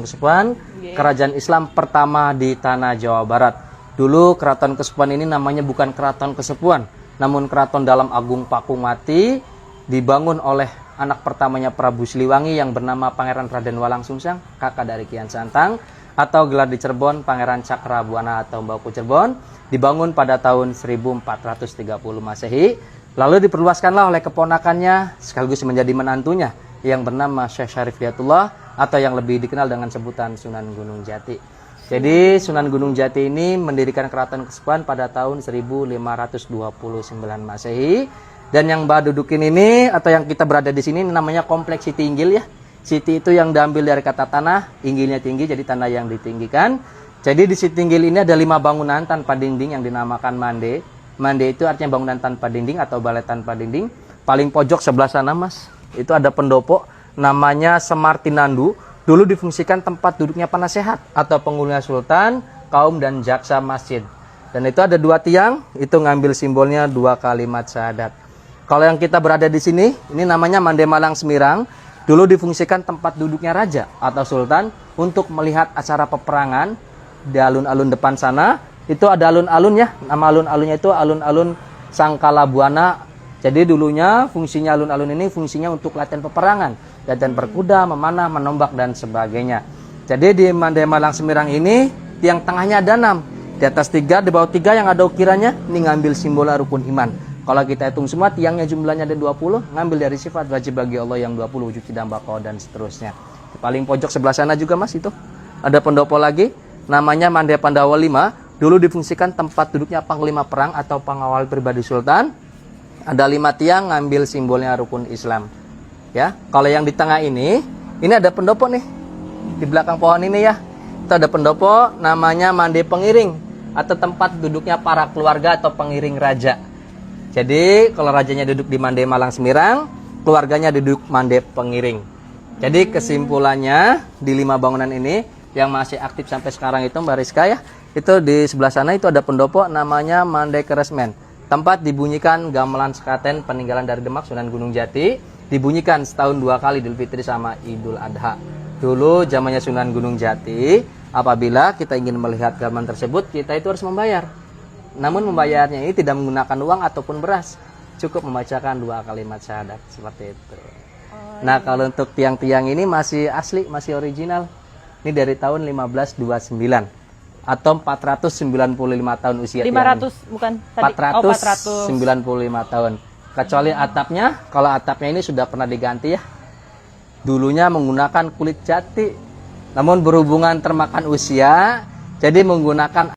Keraton Kesepuan, kerajaan Islam pertama di tanah Jawa Barat. Dulu Keraton Kesepuan ini namanya bukan Keraton Kesepuan, namun Keraton Dalam Agung Pakumati, dibangun oleh anak pertamanya Prabu Siliwangi yang bernama Pangeran Raden Walang Sungsang, kakak dari Kian Santang, atau gelar di Cirebon Pangeran Cakrabuana atau Mbauku Cirebon, dibangun pada tahun 1430 Masehi. Lalu diperluaskanlah oleh keponakannya sekaligus menjadi menantunya yang bernama Syekh Syarif Hidayatullah atau yang lebih dikenal dengan sebutan Sunan Gunung Jati. Jadi Sunan Gunung Jati ini mendirikan Keraton Kesepuan pada tahun 1529 Masehi, dan yang Mbak dudukin ini atau yang kita berada di sini namanya Kompleks Siti Inggil ya. Siti itu yang diambil dari kata tanah, inggilnya tinggi, jadi tanah yang ditinggikan. Jadi di Siti Inggil ini ada 5 bangunan tanpa dinding yang dinamakan mande. Mande itu artinya bangunan tanpa dinding atau balai tanpa dinding. Paling pojok sebelah sana Mas, itu ada pendopo namanya Semartinandu. Dulu difungsikan tempat duduknya penasehat atau penghulunya sultan, kaum dan jaksa masjid. Dan itu ada 2 tiang, itu ngambil simbolnya 2 kalimat syahadat. Kalau yang kita berada di sini, ini namanya Mande Malang Semirang. Dulu difungsikan tempat duduknya raja atau sultan untuk melihat acara peperangan di alun-alun depan sana. Itu ada alun-alun ya, nama alun-alunnya itu alun-alun Sangkala Buana. Jadi dulunya fungsinya alun-alun ini fungsinya untuk latihan peperangan, latihan berkuda, memanah, menombak dan sebagainya. Jadi di Mande Malang Semirang ini tiang tengahnya ada 6, di atas 3, di bawah 3 yang ada ukirannya, ini ngambil simbol rukun iman. Kalau kita hitung semua tiangnya jumlahnya ada 20, ngambil dari sifat wajib bagi Allah yang 20, wujud tidak bakau dan seterusnya. Di paling pojok sebelah sana juga Mas itu ada pendopo lagi namanya Mande Pandawa 5. Dulu difungsikan tempat duduknya panglima perang atau pengawal pribadi sultan. Ada 5 tiang ngambil simbolnya rukun Islam. Ya, kalau yang di tengah ini ada pendopo nih. Di belakang pohon ini ya. Itu ada pendopo namanya Mande Pengiring atau tempat duduknya para keluarga atau pengiring raja. Jadi, kalau rajanya duduk di Mande Malang Semirang, keluarganya duduk Mande Pengiring. Jadi, kesimpulannya di 5 bangunan ini yang masih aktif sampai sekarang itu Mbak Rizka ya. Itu di sebelah sana itu ada pendopo namanya Mande Keresmen. Tempat dibunyikan gamelan sekaten peninggalan dari Demak Sunan Gunung Jati. Dibunyikan setahun 2 kali Idul Fitri sama Idul Adha. Dulu zamannya Sunan Gunung Jati, apabila kita ingin melihat gamelan tersebut, kita itu harus membayar. Namun membayarnya ini tidak menggunakan uang ataupun beras. Cukup membacakan 2 kalimat syahadat seperti itu. Nah, kalau untuk tiang-tiang ini masih asli, masih original. Ini dari tahun 1529. Atau 495 tahun usia 500 bukan tadi. 495 tahun. Kecuali atapnya, kalau atapnya ini sudah pernah diganti ya. Dulunya menggunakan kulit jati. Namun berhubungan termakan usia, jadi menggunakan